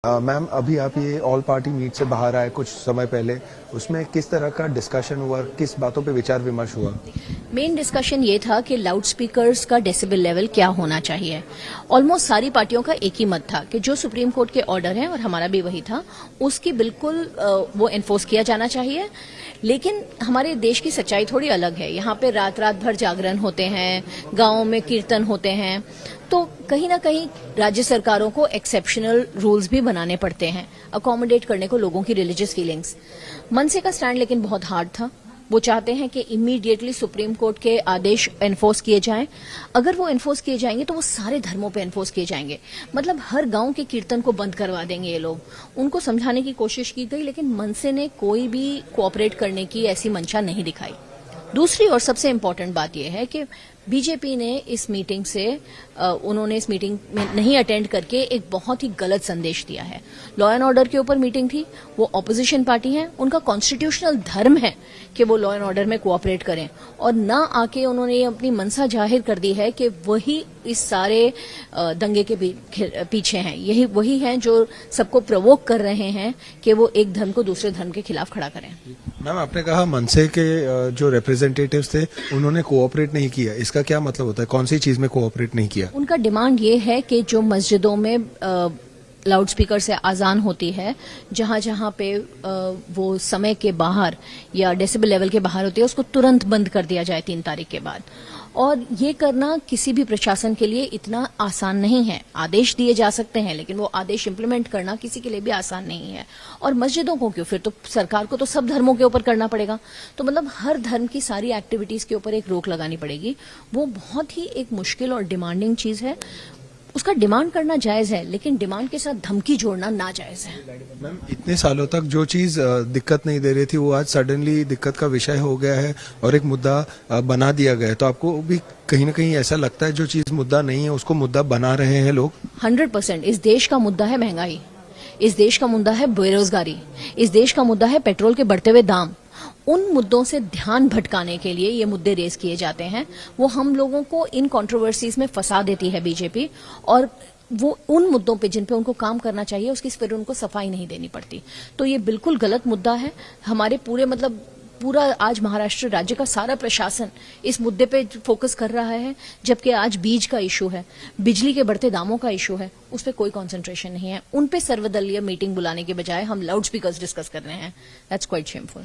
Ma'am, अभी आप ये ऑल पार्टी मीट से बाहर आए कुछ समय पहले, उसमें किस तरह का डिस्कशन हुआ, किस बातों पे विचार विमर्श हुआ? मेन डिस्कशन ये था कि लाउड स्पीकर्स का डेसिबल लेवल क्या होना चाहिए। ऑलमोस्ट सारी पार्टियों का एक ही मत था कि जो सुप्रीम कोर्ट के ऑर्डर हैं, और हमारा भी वही था, उसकी बिल्कुल वो एनफोर्स किया जाना चाहिए। लेकिन हमारे देश की सच्चाई थोड़ी अलग है। यहाँ पे रात रात भर जागरण होते हैं, गांवों में कीर्तन होते हैं, तो कहीं ना कहीं राज्य सरकारों को एक्सेप्शनल रूल्स भी बनाने पड़ते हैं अकोमोडेट करने को लोगों की रिलीजियस फीलिंग्स। मनसे का स्टैंड लेकिन बहुत हार्ड था। वो चाहते हैं कि इमीडिएटली सुप्रीम कोर्ट के आदेश एनफोर्स किए जाएं। अगर वो एनफोर्स किए जाएंगे तो वो सारे धर्मों पे एनफोर्स किए जाएंगे। मतलब हर गांव के कीर्तन को बंद करवा देंगे ये लोग। उनको समझाने की कोशिश की गई, लेकिन मनसे ने कोई भी कोऑपरेट करने की ऐसी मंशा नहीं दिखाई। दूसरी और सबसे इम्पोर्टेंट बात यह है कि बीजेपी ने इस मीटिंग से उन्होंने इस मीटिंग में नहीं अटेंड करके एक बहुत ही गलत संदेश दिया है। लॉ एंड ऑर्डर के ऊपर मीटिंग थी, वो ऑपोजिशन पार्टी है, उनका कॉन्स्टिट्यूशनल धर्म है कि वो लॉ एंड ऑर्डर में कोऑपरेट करें, और ना आके उन्होंने अपनी मनसा जाहिर कर दी है कि वही इस सारे दंगे के पीछे हैं। यही वही हैं जो सबको प्रवोक कर रहे हैं कि वो एक धर्म को दूसरे धर्म के खिलाफ खड़ा करें। मैम, आपने कहा मनसे के जो रिप्रेजेंटेटिव्स थे उन्होंने कोऑपरेट नहीं किया, इसका क्या मतलब होता है? कौन सी चीज में कोऑपरेट नहीं किया? उनका डिमांड ये है कि जो मस्जिदों में लाउड स्पीकर से आजान होती है, जहां जहां पे वो समय के बाहर या डेसिबल लेवल के बाहर होती है, उसको तुरंत बंद कर दिया जाए 3 तारीख के बाद। और ये करना किसी भी प्रशासन के लिए इतना आसान नहीं है। आदेश दिए जा सकते हैं, लेकिन वो आदेश इंप्लीमेंट करना किसी के लिए भी आसान नहीं है। और मस्जिदों को क्यों, फिर तो सरकार को तो सब धर्मों के ऊपर करना पड़ेगा। तो मतलब हर धर्म की सारी एक्टिविटीज के ऊपर एक रोक लगानी पड़ेगी। वो बहुत ही एक मुश्किल और डिमांडिंग चीज है। उसका डिमांड करना जायज है, लेकिन डिमांड के साथ धमकी जोड़ना नाजायज है। मैम, इतने सालों तक जो चीज दिक्कत नहीं दे रही थी वो आज सडनली दिक्कत का विषय हो गया है और एक मुद्दा बना दिया गया है, तो आपको भी कहीं ना कहीं ऐसा लगता है जो चीज मुद्दा नहीं है उसको मुद्दा बना रहे हैं लोग? 100%। इस देश का मुद्दा है महंगाई, इस देश का मुद्दा है बेरोजगारी, इस देश का मुद्दा है पेट्रोल के बढ़ते हुए दाम। उन मुद्दों से ध्यान भटकाने के लिए ये मुद्दे रेज किए जाते हैं। वो हम लोगों को इन कंट्रोवर्सीज में फंसा देती है बीजेपी, और वो उन मुद्दों पे जिन पे उनको काम करना चाहिए उसकी फिर उनको सफाई नहीं देनी पड़ती। तो ये बिल्कुल गलत मुद्दा है। हमारे पूरा आज महाराष्ट्र राज्य का सारा प्रशासन इस मुद्दे पे फोकस कर रहा है, जबकि आज बीज का इशू है, बिजली के बढ़ते दामों का इशू है, उस पर कोई कंसंट्रेशन नहीं है। उन पे सर्वदलीय मीटिंग बुलाने के बजाय हम लाउड स्पीकर्स डिस्कस कर रहे हैं। That's quite shameful.